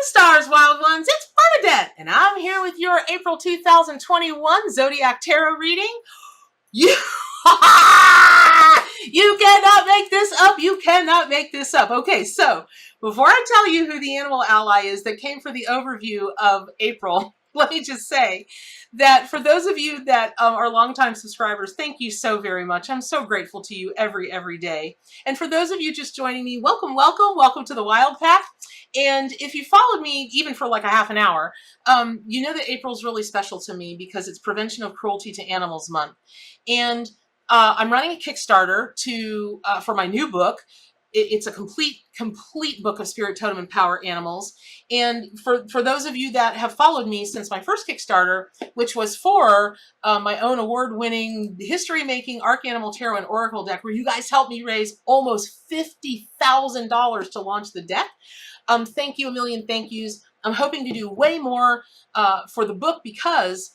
stars, wild ones. It's Bernadette, and I'm here with your April 2021 Zodiac Tarot reading. You, you cannot make this up. You cannot make this up. Okay, so before I tell you who the animal ally is that came for the overview of April, let me just say that for those of you that are longtime subscribers, thank you so very much. I'm so grateful to you every day. And for those of you just joining me, welcome, welcome, welcome to the Wild Pack. And if you followed me even for like a half an hour, you know that April's really special to me because it's Prevention of Cruelty to Animals Month. And I'm running a Kickstarter for my new book. It's a complete book of spirit, totem, and power animals. And for those of you that have followed me since my first Kickstarter, which was for my own award-winning, history-making Arcanimal Tarot and Oracle deck, where you guys helped me raise almost $50,000 to launch the deck. Thank you, a million thank yous. I'm hoping to do way more for the book because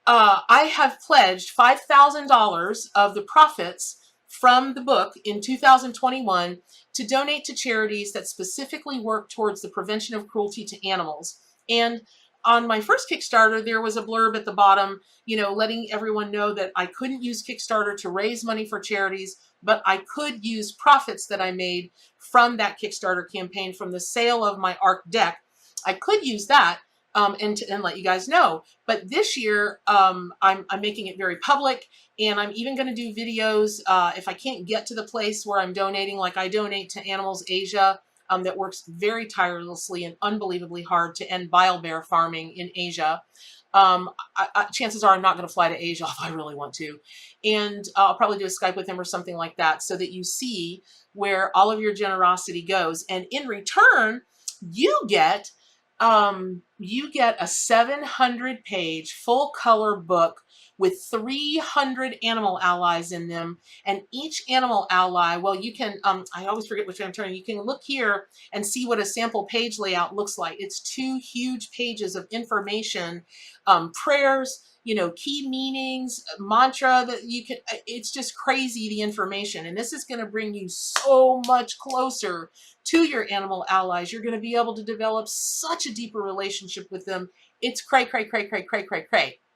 I have pledged $5,000 of the profits from the book in 2021 to donate to charities that specifically work towards the prevention of cruelty to animals. And on my first Kickstarter, there was a blurb at the bottom, you know, letting everyone know that I couldn't use Kickstarter to raise money for charities, but I could use profits that I made from that Kickstarter campaign from the sale of my ARC deck. I could use that and let you guys know. But this year, I'm making it very public, and I'm even going to do videos if I can't get to the place where I'm donating, like I donate to Animals Asia, that works very tirelessly and unbelievably hard to end bile bear farming in Asia. Chances are I'm not going to fly to Asia if I really want to. And I'll probably do a Skype with him or something like that so that you see where all of your generosity goes. And in return, you get a 700-page full-color book with 300 animal allies in them. And each animal ally, well, you can, I always forget which one I'm turning. You can look here and see what a sample page layout looks like. It's 2 huge pages of information, prayers, you know, key meanings, mantra that you can, it's just crazy, the information. And this is going to bring you so much closer to your animal allies. You're going to be able to develop such a deeper relationship with them. It's cray.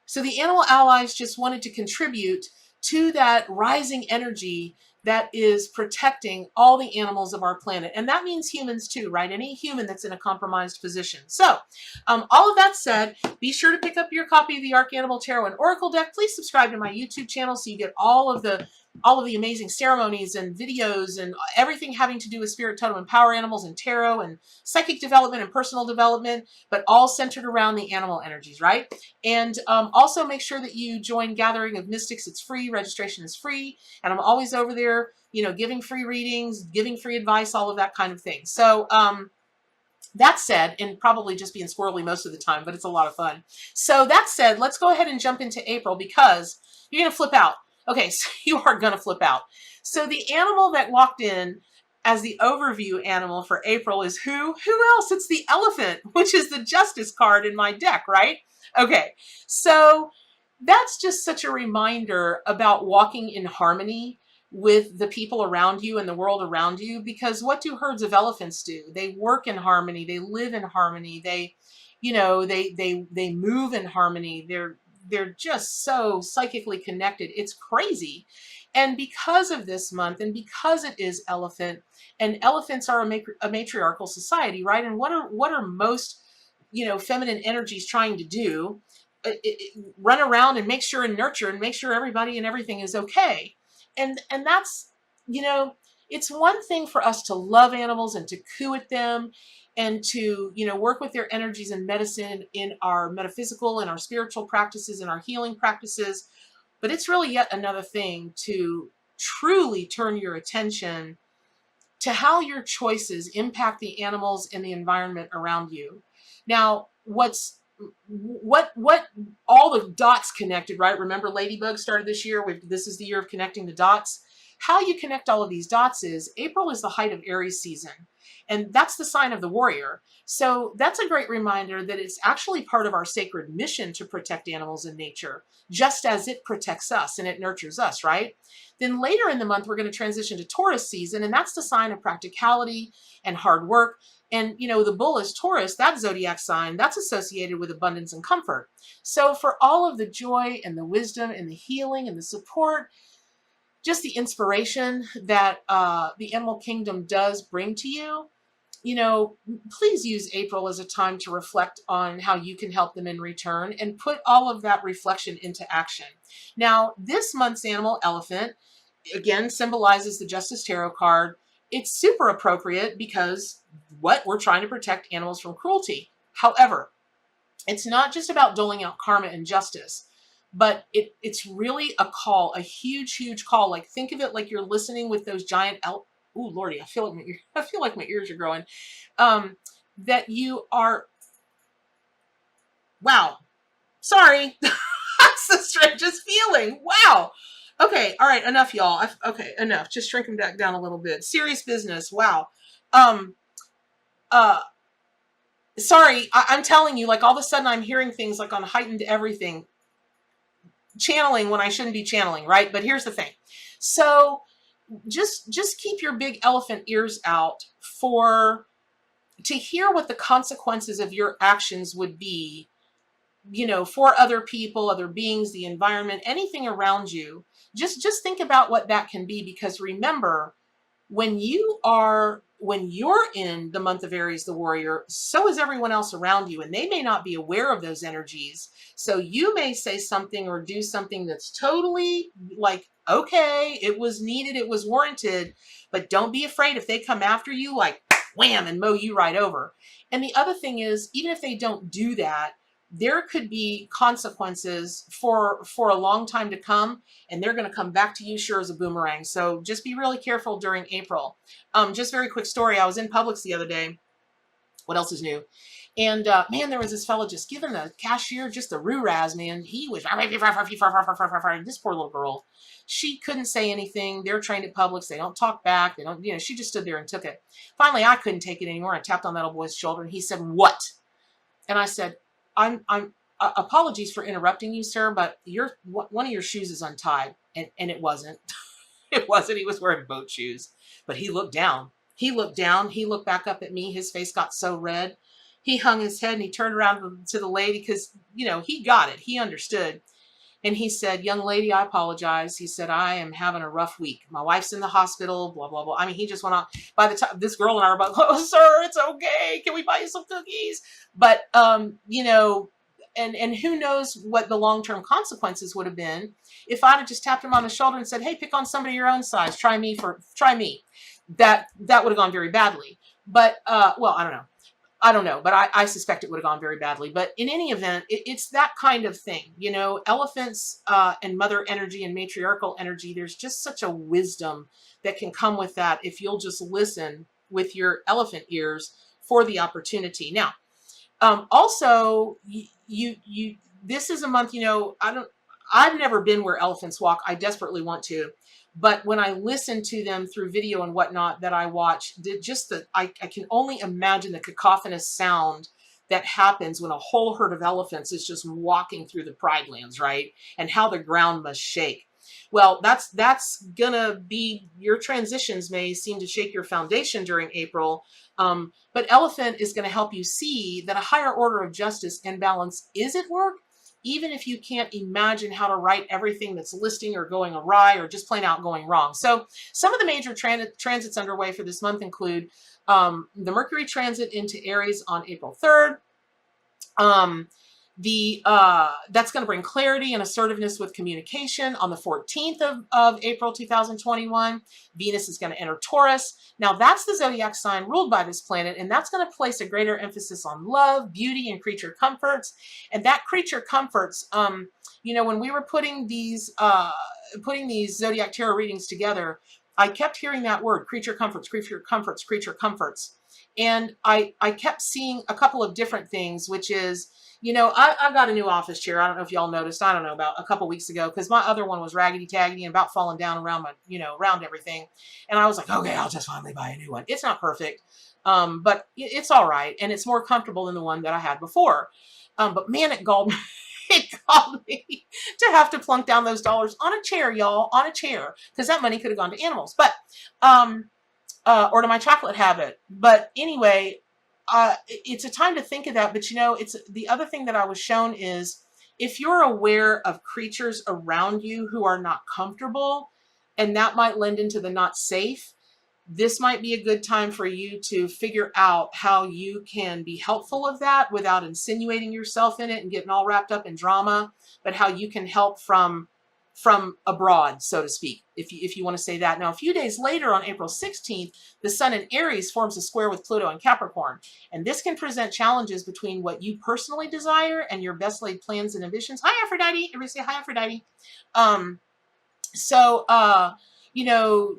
So the animal allies just wanted to contribute to that rising energy that is protecting all the animals of our planet. And that means humans too, right? Any human that's in a compromised position. So all of that said, be sure to pick up your copy of the Arcanimal Tarot and Oracle deck. Please subscribe to my YouTube channel so you get all of the amazing ceremonies and videos and everything having to do with spirit, totem, and power animals and tarot and psychic development and personal development, but all centered around the animal energies, right? And also make sure that you join Gathering of Mystics. It's free. Registration is free. And I'm always over there, you know, giving free readings, giving free advice, all of that kind of thing. So that said, and probably just being squirrely most of the time, but it's a lot of fun. So that said, let's go ahead and jump into April because you're going to flip out. Okay, so you are going to flip out. So the animal that walked in as the overview animal for April is who? Who else? It's the elephant, which is the Justice card in my deck, right? Okay, so that's just such a reminder about walking in harmony with the people around you and the world around you, because what do herds of elephants do? They work in harmony, they live in harmony, they, you know, they move in harmony, they're just so psychically connected. It's crazy. And because of this month, and because it is elephant, and elephants are a matriarchal society, right? And what are most, you know, feminine energies trying to do? Run around and make sure and nurture and make sure everybody and everything is okay. And that's, you know, it's one thing for us to love animals and to coo at them and to, you know, work with their energies and medicine in our metaphysical and our spiritual practices and our healing practices. But it's really yet another thing to truly turn your attention to how your choices impact the animals and the environment around you. Now, what all the dots connected, right? Remember Ladybug started this year. This is the year of connecting the dots. How you connect all of these dots is April is the height of Aries season. And that's the sign of the warrior. So that's a great reminder that it's actually part of our sacred mission to protect animals and nature, just as it protects us and it nurtures us, right? Then later in the month, we're going to transition to Taurus season, and that's the sign of practicality and hard work. And, the bull is Taurus, that zodiac sign, that's associated with abundance and comfort. So for all of the joy and the wisdom and the healing and the support, just the inspiration that the animal kingdom does bring to you, please use April as a time to reflect on how you can help them in return and put all of that reflection into action. Now, this month's animal, elephant, again, symbolizes the Justice Tarot card. It's super appropriate because we're trying to protect animals from cruelty. However, it's not just about doling out karma and justice, but it's really a call, a huge, huge call. Like, think of it like you're listening with those giant ooh, Lordy, I feel like my ears are growing. That you are, wow, sorry. That's the strangest feeling. Wow. Okay. All right. Enough, y'all. Okay. Enough. Just shrink them back down a little bit. Serious business. Wow. Sorry. I'm telling you, like, all of a sudden I'm hearing things like on heightened everything, channeling when I shouldn't be channeling, right? But here's the thing. So just keep your big elephant ears out to hear what the consequences of your actions would be, for other people, other beings, the environment, anything around you. Just think about what that can be, because remember, when you're in the month of Aries, the warrior, so is everyone else around you, and they may not be aware of those energies. So you may say something or do something that's totally like, okay, it was needed, it was warranted, but don't be afraid if they come after you, like wham, and mow you right over. And the other thing is, even if they don't do that, there could be consequences for a long time to come, and they're going to come back to you sure as a boomerang. So just be really careful during April. Just very quick story. I was in Publix the other day. What else is new? And man, there was this fella just giving the cashier just the roo-raz, man. He was, this poor little girl. She couldn't say anything. They're trained at Publix. They don't talk back. They don't, she just stood there and took it. Finally, I couldn't take it anymore. I tapped on that old boy's shoulder, and he said, "What?" And I said, I'm apologies for interrupting you, sir, but one of your shoes is untied. And it wasn't. It wasn't. He was wearing boat shoes. But he looked down. He looked down. He looked back up at me. His face got so red. He hung his head and he turned around to the lady because, he got it. He understood. And he said, "Young lady, I apologize." He said, "I am having a rough week. My wife's in the hospital, blah, blah, blah." I mean, he just went on. By the time this girl and I were about, "Oh, sir, it's okay. Can we buy you some cookies?" But, and who knows what the long-term consequences would have been if I'd have just tapped him on the shoulder and said, "Hey, pick on somebody your own size. Try me. That would have gone very badly. But, well, I don't know, but I suspect it would have gone very badly. But in any event, it's that kind of thing. Elephants and mother energy and matriarchal energy, there's just such a wisdom that can come with that if you'll just listen with your elephant ears for the opportunity. Now, also, this is a month, I've never been where elephants walk. I desperately want to. But when I listen to them through video and whatnot that I watch, I can only imagine the cacophonous sound that happens when a whole herd of elephants is just walking through the Pride Lands, right? And how the ground must shake. Well, that's gonna be, your transitions may seem to shake your foundation during April, but elephant is gonna help you see that a higher order of justice and balance is at work, even if you can't imagine how to write everything that's listing or going awry or just plain out going wrong. So some of the major transits underway for this month include the Mercury transit into Aries on April 3rd. That's going to bring clarity and assertiveness with communication on the 14th of April 2021. Venus is going to enter Taurus. Now that's the zodiac sign ruled by this planet, and that's going to place a greater emphasis on love, beauty, and creature comforts. And that creature comforts, when we were putting these zodiac tarot readings together, I kept hearing that word, creature comforts, creature comforts, creature comforts. And I kept seeing a couple of different things, which is, I've got a new office chair. I don't know if y'all noticed, I don't know, about a couple weeks ago, because my other one was raggedy taggedy and about falling down around my, around everything. And I was like, okay, I'll just finally buy a new one. It's not perfect. But it's all right. And it's more comfortable than the one that I had before. But man, it galled me. It called me to have to plunk down those dollars on a chair, y'all, on a chair, because that money could have gone to animals, but or to my chocolate habit. But anyway, it's a time to think of that. But you know, it's the other thing that I was shown is if you're aware of creatures around you who are not comfortable, and that might lend into the not safe, this might be a good time for you to figure out how you can be helpful of that without insinuating yourself in it and getting all wrapped up in drama, but how you can help from abroad, so to speak, if you want to say that. Now, a few days later on April 16th, the sun in Aries forms a square with Pluto and Capricorn. And this can present challenges between what you personally desire and your best laid plans and ambitions. Hi, Aphrodite. Everybody say hi, Aphrodite. You know,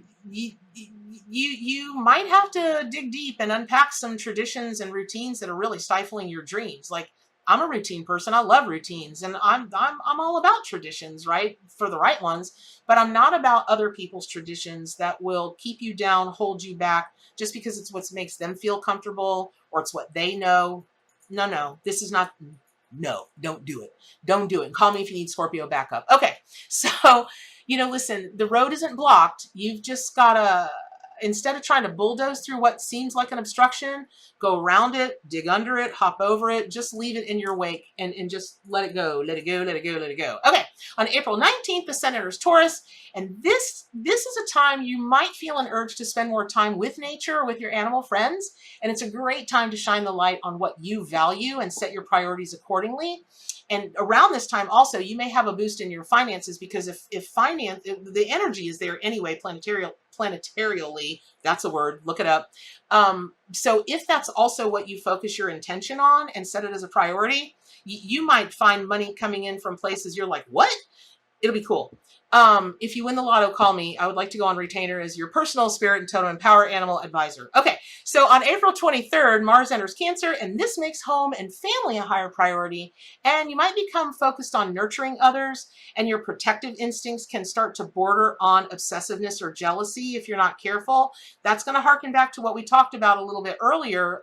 you might have to dig deep and unpack some traditions and routines that are really stifling your dreams. Like, I'm a routine person. I love routines, and I'm all about traditions, right? For the right ones, but I'm not about other people's traditions that will keep you down, hold you back, just because it's what makes them feel comfortable or it's what they know. No, this is not. No, don't do it. Don't do it. Call me if you need Scorpio backup. Okay, so you know, listen, the road isn't blocked. You've just gotta, instead of trying to bulldoze through what seems like an obstruction, go around it, dig under it, hop over it, just leave it in your wake and just let it go, let it go, let it go, let it go. Okay, on April 19th, the Sun enters Taurus, and this is a time you might feel an urge to spend more time with nature or with your animal friends, and it's a great time to shine the light on what you value and set your priorities accordingly. And around this time also, you may have a boost in your finances, because if the energy is there anyway, planetarially, that's a word, look it up. So if that's also what you focus your intention on and set it as a priority, you might find money coming in from places you're like, what? It'll be cool. If you win the lotto, call me. I would like to go on retainer as your personal spirit and totem and power animal advisor. Okay, so on April 23rd, Mars enters Cancer, and this makes home and family a higher priority. And you might become focused on nurturing others, and your protective instincts can start to border on obsessiveness or jealousy if you're not careful. That's going to harken back to what we talked about a little bit earlier,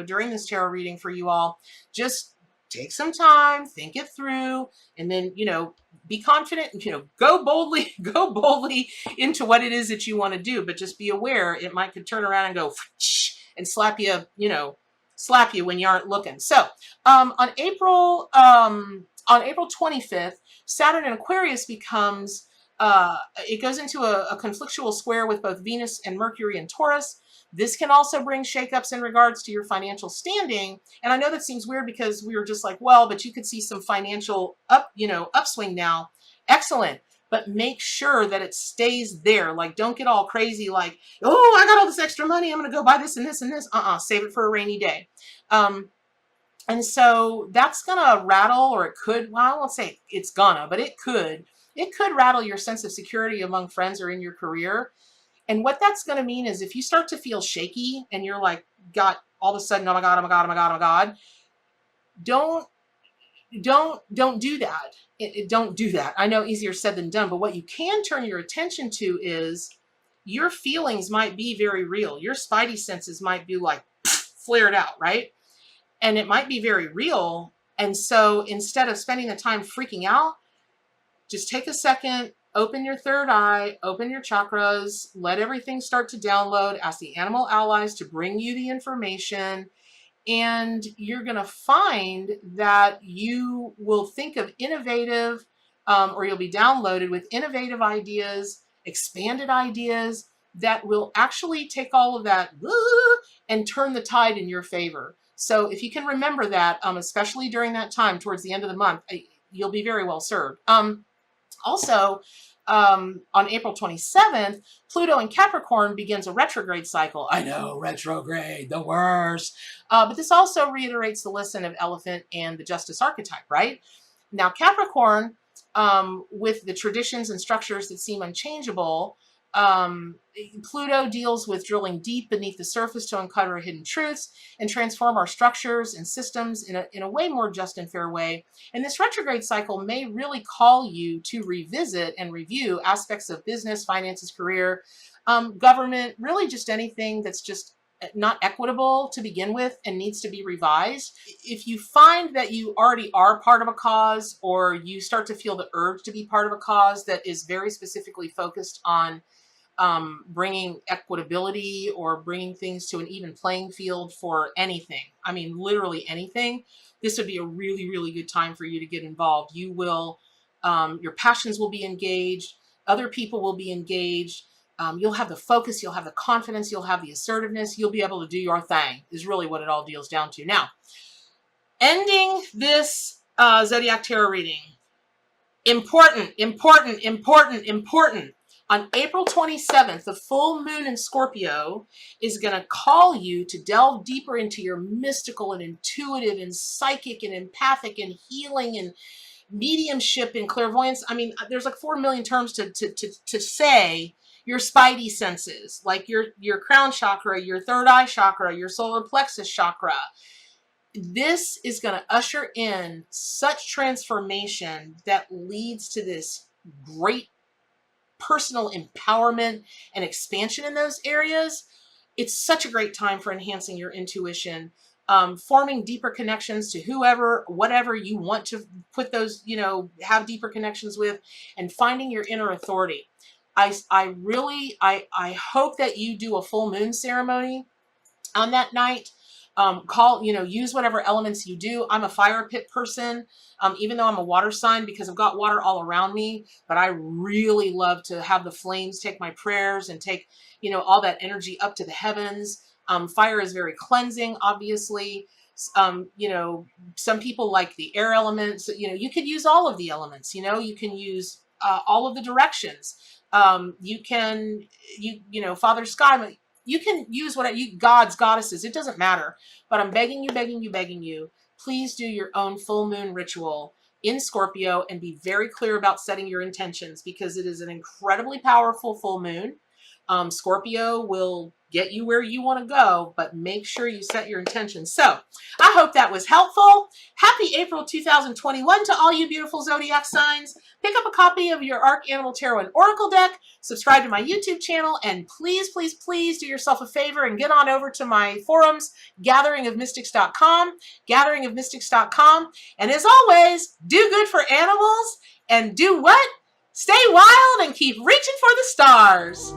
during this tarot reading for you all. Just take some time, think it through, and then, be confident and, go boldly into what it is that you want to do. But just be aware it might could turn around and go and slap you when you aren't looking. So on April 25th, Saturn in Aquarius becomes it goes into a conflictual square with both Venus and Mercury in Taurus. This can also bring shakeups in regards to your financial standing. And I know that seems weird because we were just like, well, but you could see some financial upswing now. Excellent. But make sure that it stays there. Like, don't get all crazy. Like, oh, I got all this extra money, I'm going to go buy this and this and this. Save it for a rainy day. And so that's going to rattle, or it could, well, I won't say it's gonna, but it could rattle your sense of security among friends or in your career. And what that's going to mean is if you start to feel shaky and you're like, got all of a sudden, oh my God, oh my God, oh my God, oh my God, don't do that. Don't do that. I know easier said than done, but what you can turn your attention to is your feelings might be very real. Your spidey senses might be like flared out, right? And it might be very real. And so instead of spending the time freaking out, just take a second, open your third eye, open your chakras, let everything start to download, ask the animal allies to bring you the information, and you're going to find that you will think of innovative, or you'll be downloaded with innovative ideas, expanded ideas that will actually take all of that and turn the tide in your favor. So if you can remember that, especially during that time towards the end of the month, you'll be very well served. Also, on April 27th, Pluto in Capricorn begins a retrograde cycle. I know, retrograde, the worst. But this also reiterates the lesson of Elephant and the Justice archetype, right? Now, Capricorn, with the traditions and structures that seem unchangeable, Pluto deals with drilling deep beneath the surface to uncover hidden truths and transform our structures and systems in a way more just and fair way. And this retrograde cycle may really call you to revisit and review aspects of business, finances, career, government, really just anything that's just not equitable to begin with and needs to be revised. If you find that you already are part of a cause, or you start to feel the urge to be part of a cause that is very specifically focused on bringing equitability or bringing things to an even playing field for anything, I mean, literally anything, this would be a really, really good time for you to get involved. You will, your passions will be engaged. Other people will be engaged. You'll have the focus, you'll have the confidence, you'll have the assertiveness, you'll be able to do your thing, is really what it all deals down to. Now, ending this Zodiac Tarot reading, important, important, important, important. On April 27th, the full moon in Scorpio is going to call you to delve deeper into your mystical and intuitive and psychic and empathic and healing and mediumship and clairvoyance. I mean, there's like 4 million terms to say your spidey senses, like your crown chakra, your third eye chakra, your solar plexus chakra. This is going to usher in such transformation that leads to this great personal empowerment and expansion in those areas. It's such a great time for enhancing your intuition, forming deeper connections to whoever, whatever you want to put those, have deeper connections with, and finding your inner authority. I really hope that you do a full moon ceremony on that night. Use whatever elements you do. I'm a fire pit person, even though I'm a water sign, because I've got water all around me, but I really love to have the flames take my prayers and take, all that energy up to the heavens. Fire is very cleansing, obviously. Some people like the air elements. You could use all of the elements. You can use all of the directions. Father Sky, you can use gods, goddesses, it doesn't matter. But I'm begging you, please do your own full moon ritual in Scorpio and be very clear about setting your intentions, because it is an incredibly powerful full moon. Scorpio will get you where you want to go, but make sure you set your intentions. So I hope that was helpful. Happy April 2021 to all you beautiful Zodiac signs. Pick up a copy of your Arc Animal Tarot and Oracle deck, subscribe to my YouTube channel, and please, please, please do yourself a favor and get on over to my forums, gatheringofmystics.com, gatheringofmystics.com. And as always, do good for animals and do what? Stay wild and keep reaching for the stars.